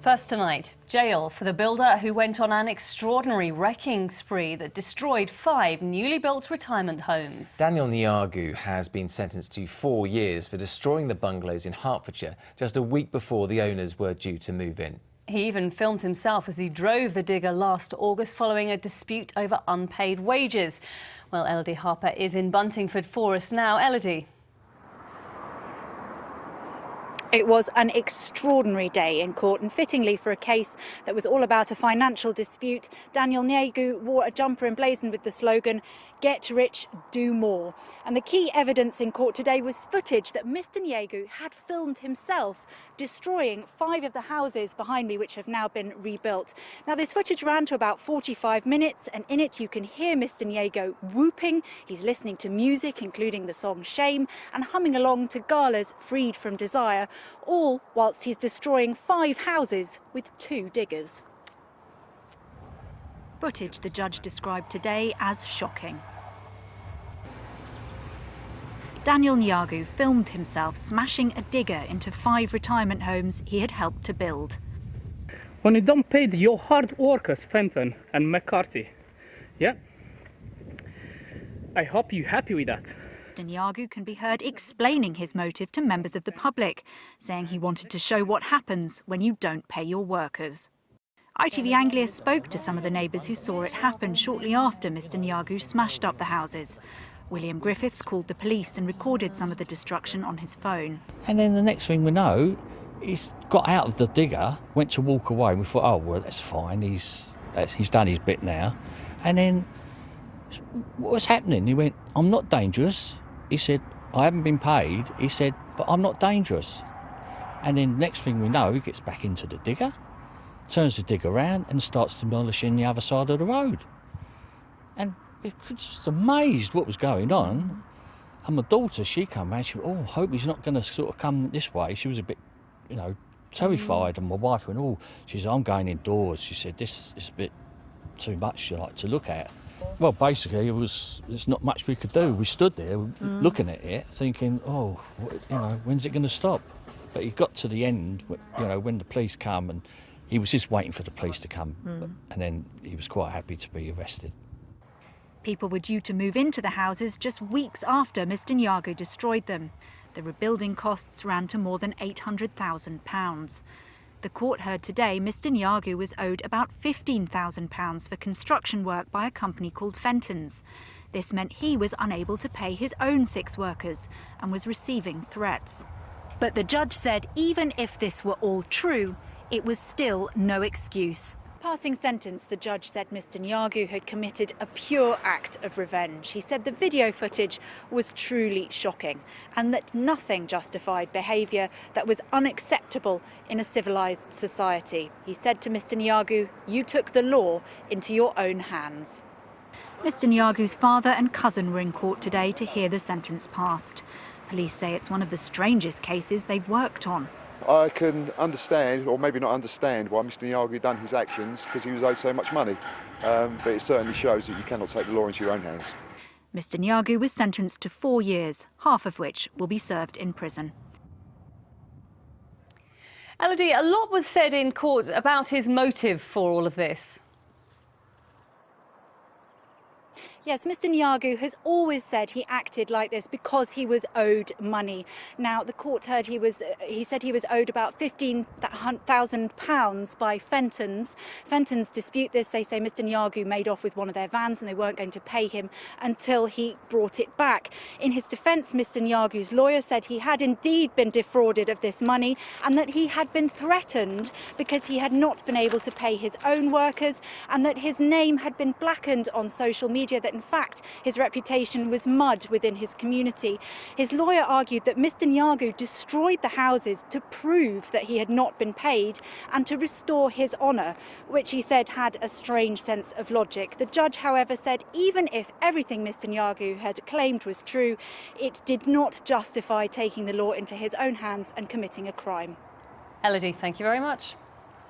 First tonight, jail for the builder who went on an extraordinary wrecking spree that destroyed 5 newly built retirement homes. Daniel Neagu has been sentenced to 4 years for destroying the bungalows in Hertfordshire just a week before the owners were due to move in. He even filmed himself as he drove the digger last August following a dispute over unpaid wages. Well, Elodie Harper is in Buntingford for us now. Elodie. It was an extraordinary day in court, and fittingly for a case that was all about a financial dispute, Daniel Neagu wore a jumper emblazoned with the slogan, "Get rich, do more." And the key evidence in court today was footage that Mr. Neagu had filmed himself destroying 5 of the houses behind me, which have now been rebuilt. Now, this footage ran to about 45 minutes, and in it you can hear Mr. Neagu whooping. He's listening to music, including the song Shame, and humming along to Gala's Freed from Desire, all whilst he's destroying 5 houses with 2 diggers. Footage the judge described today as shocking. Daniel Neagu filmed himself smashing a digger into 5 retirement homes he had helped to build. When you don't pay your hard workers, Fenton and McCarthy, yeah? I hope you're happy with that. Neagu can be heard explaining his motive to members of the public, saying he wanted to show what happens when you don't pay your workers. ITV Anglia spoke to some of the neighbours who saw it happen shortly after Mr. Neagu smashed up the houses. William Griffiths called the police and recorded some of the destruction on his phone. And then the next thing we know, he's got out of the digger, went to walk away. We thought, oh, well, that's fine. He's done his bit now. And then, what's happening? He went, I'm not dangerous. He said, I haven't been paid. He said, but I'm not dangerous. And then next thing we know, he gets back into the digger, turns the digger around and starts demolishing the other side of the road. And we were just amazed what was going on. And my daughter, she came round, she went, oh, I hope he's not going to sort of come this way. She was a bit, terrified. And my wife went, oh, she said, I'm going indoors. She said, this is a bit too much to look at. Well, basically, there's not much we could do. We stood there looking at it, thinking, oh, when's it going to stop? But he got to the end, when the police come, and he was just waiting for the police to come, and then he was quite happy to be arrested. People were due to move into the houses just weeks after Mr. Neagu destroyed them. The rebuilding costs ran to more than £800,000. The court heard today Mr. Neagu was owed about £15,000 for construction work by a company called Fenton's. This meant he was unable to pay his own 6 workers and was receiving threats. But the judge said even if this were all true, it was still no excuse. Passing sentence, the judge said Mr. Neagu had committed a pure act of revenge. He said the video footage was truly shocking and that nothing justified behaviour that was unacceptable in a civilised society. He said to Mr. Neagu, you took the law into your own hands. Mr. Neagu's father and cousin were in court today to hear the sentence passed. Police say it's one of the strangest cases they've worked on. I can understand, or maybe not understand, why Mr. Neagu done his actions because he was owed so much money. But it certainly shows that you cannot take the law into your own hands. Mr. Neagu was sentenced to 4 years, half of which will be served in prison. Elodie, a lot was said in court about his motive for all of this. Yes, Mr. Neagu has always said he acted like this because he was owed money. Now, the court heard he said he was owed about £15,000 by Fenton's. Fenton's dispute this. They say Mr. Neagu made off with one of their vans and they weren't going to pay him until he brought it back. In his defence, Mr. Neagu's lawyer said he had indeed been defrauded of this money and that he had been threatened because he had not been able to pay his own workers and that his name had been blackened on social media, that in fact, his reputation was mud within his community. His lawyer argued that Mr. Neagu destroyed the houses to prove that he had not been paid and to restore his honour, which he said had a strange sense of logic. The judge, however, said even if everything Mr. Neagu had claimed was true, it did not justify taking the law into his own hands and committing a crime. Elodie, thank you very much.